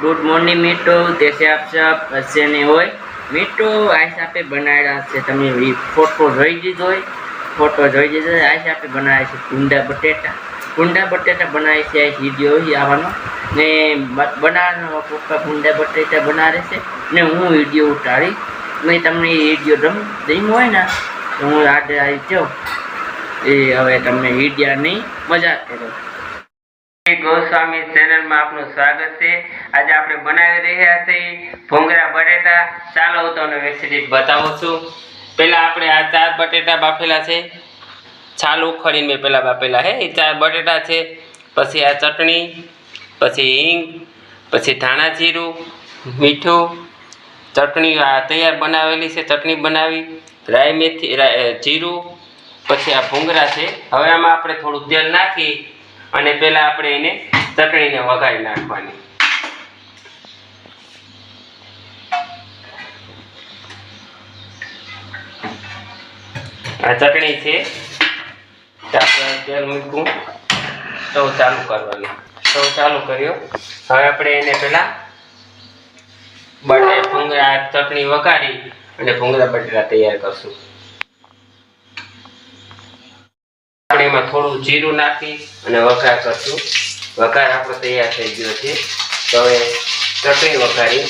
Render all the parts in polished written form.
Good morning मित्रों, कैसे आप सब अच्छे नहीं हो मित्रों। आज आप बनाया से तमे फोटो જોઈ દીધો હોય, फोटो જોઈ દીધો आज आप बनाया છે કુંડા બટેટા બનાવે છે। વિડિયો આવવાનો ને બનાવવાનો પપ્પા કુંડા બટેટા બનાવે છે ને હું વિડિયો ઉતારી મેં તમને વિડિયો દમ હોય ને તો હું આજે આવી જાઉં એ હવે તમને વિડિયાની મજા કરો। गोस्वामी चैनल में आपनु स्वागत है। आज आपणे बनावी रह्या छे भूंगरा बटेटा। चालो हूँ तमने रेसिपी बतावुं छुं। पहला आपणे आ 4 बटेटा बाफेला छे, छाल उखाड़ीने मैं पहला बाफेला है। ए 4 बटेटा छे, पछी आ चटणी, पछी हींग, पछी धाणा जीरु, मीठुं, चटणी आ तैयार बनावेली छे, चटणी बनावी, राई मेथी जीरु, पछी आ भूंगरा छे। हवे आमां आपणे थोडुं तेल नाखी અને પહેલા આપણે એને ચટણીને વઘારી નાખવાની। આ ચટણી છે તો આપણે તેલ મૂકવું, સ્ટવ ચાલુ કરવાનું। સ્ટવ ચાલુ કર્યો। હવે આપણે એને પહેલા ભૂંગળા ચટણી વઘારી અને ભૂંગળા બટેટા તૈયાર કરશું। આપણે એમાં થોડું જીરું નાખી અને વઘાર કરશું। વઘાર આપણો તૈયાર થઈ ગયો છે। તો હવે ચટણી વઘારી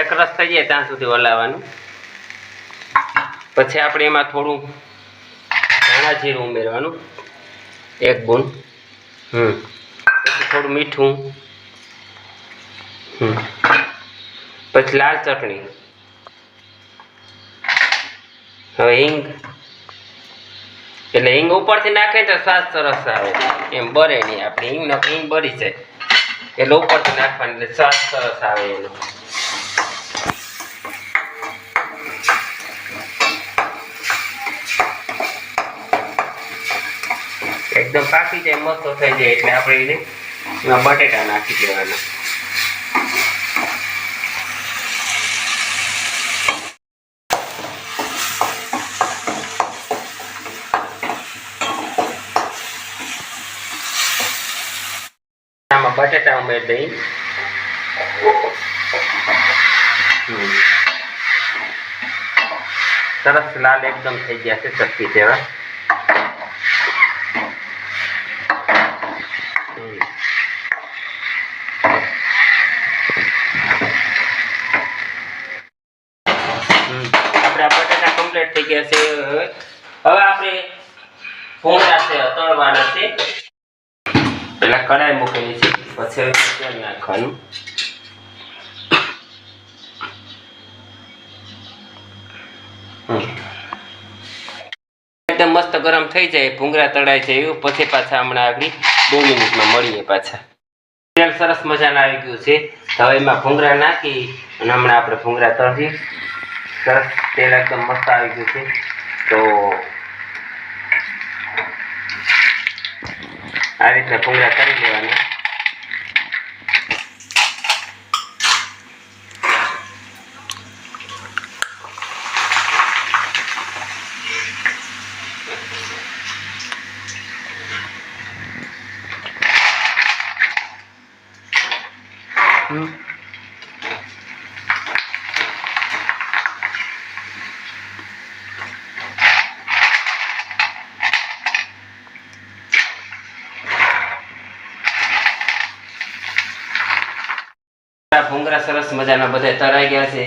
એક રસ થઈ જાય ત્યાં સુધી હલાવવાનું। પછી આપણે એમાં થોડું ધાણા જીરું ઉમેરવાનું, 1 બૂંદ, પછી થોડું મીઠું, પછી લાલ ચટણી, હવે હિંગ। એટલે હિંગ ઉપરથી નાખે તો સ્વાદ સરસ આવે, એમ બરે નહીં। આપણે હિંગ બરી જાય એટલે ઉપરથી નાખવાની એટલે સ્વાદ સરસ આવે એનો। एकदम पाकी जाए मस्त थई जाए એટલે આપણે એને બટેટા નાખી દેવાના। આમાં બટેટા ઉમેરી દઈ। સરસ લાલ એકદમ થઈ ગયા છે, ચટકી જેવા। बटाटा कम्प्लीट थी गया से। हवे आपणे भूंगरा से तळवाना छे। पहला कढ़ाई मूकेली छे, पछी तेल नाखवानुं। एकदम मस्त गरम थई जाए, भूंगरा तळाई जाए पछी पाछा हमणां आगळी 2 मिनिट में मळीए पाछा। तेल सरस मजानुं आवी गयुं छे। हवे एमां भूंगरा नाखी अने हमणां आपणे भूंगरा तळी। सरस तेल एकदम मस्त आ गયું છે। તો આ રીતે ભૂંગળા કરી લેવાના। भूंगरा सरस मजाना बधा तराई गया है,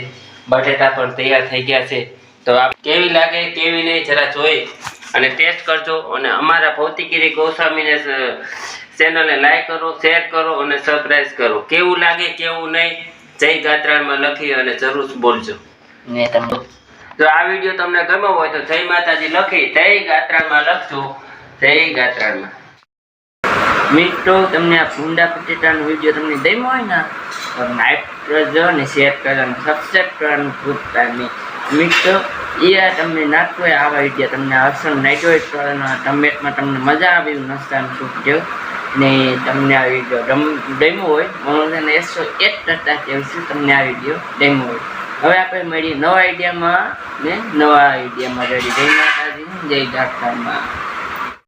बटेटा पण तैयार थई गया है। तो आप केवी लागे केवी नहीं जरा जोई अने टेस्ट करजो। अने अमारा भौतिकगिरी गोस्वामी ने चेनल ने लाइक करो, शेर करो अने सब्सक्राइब करो। केवू लागे केवू नहीं जय गात्राण में लखी अने जरूर बोलजो ने तम। तो आ विडियो तमने गम्यो होय तो जय माताजी लखी जय गात्राण में लखजो, जय गात्राण में। मित्रों तमने आ भूंडा बटेटानो विडियो तमने गम्यो होय ने तो लाइक करजो ने शेर करजो ने सब्सक्राइब करवानुं भूलता नहीं। मित्रों ये तमने नाखो आवा विडियो तमने हसन नाख्यो तमेट में तमने मजा आवी नस्तानुं शुभ देव। ને તમને આ વિડીયો ડેમો હોય મનોરંજન 101% કેવું છે તમને આ વિડીયો ડેમો હોય. હવે આપણે મળીએ નવા આઈડિયામાં ને નવા આઈડિયામાં રેડી. જય માતાજી, જય ડાક્ટરમાં.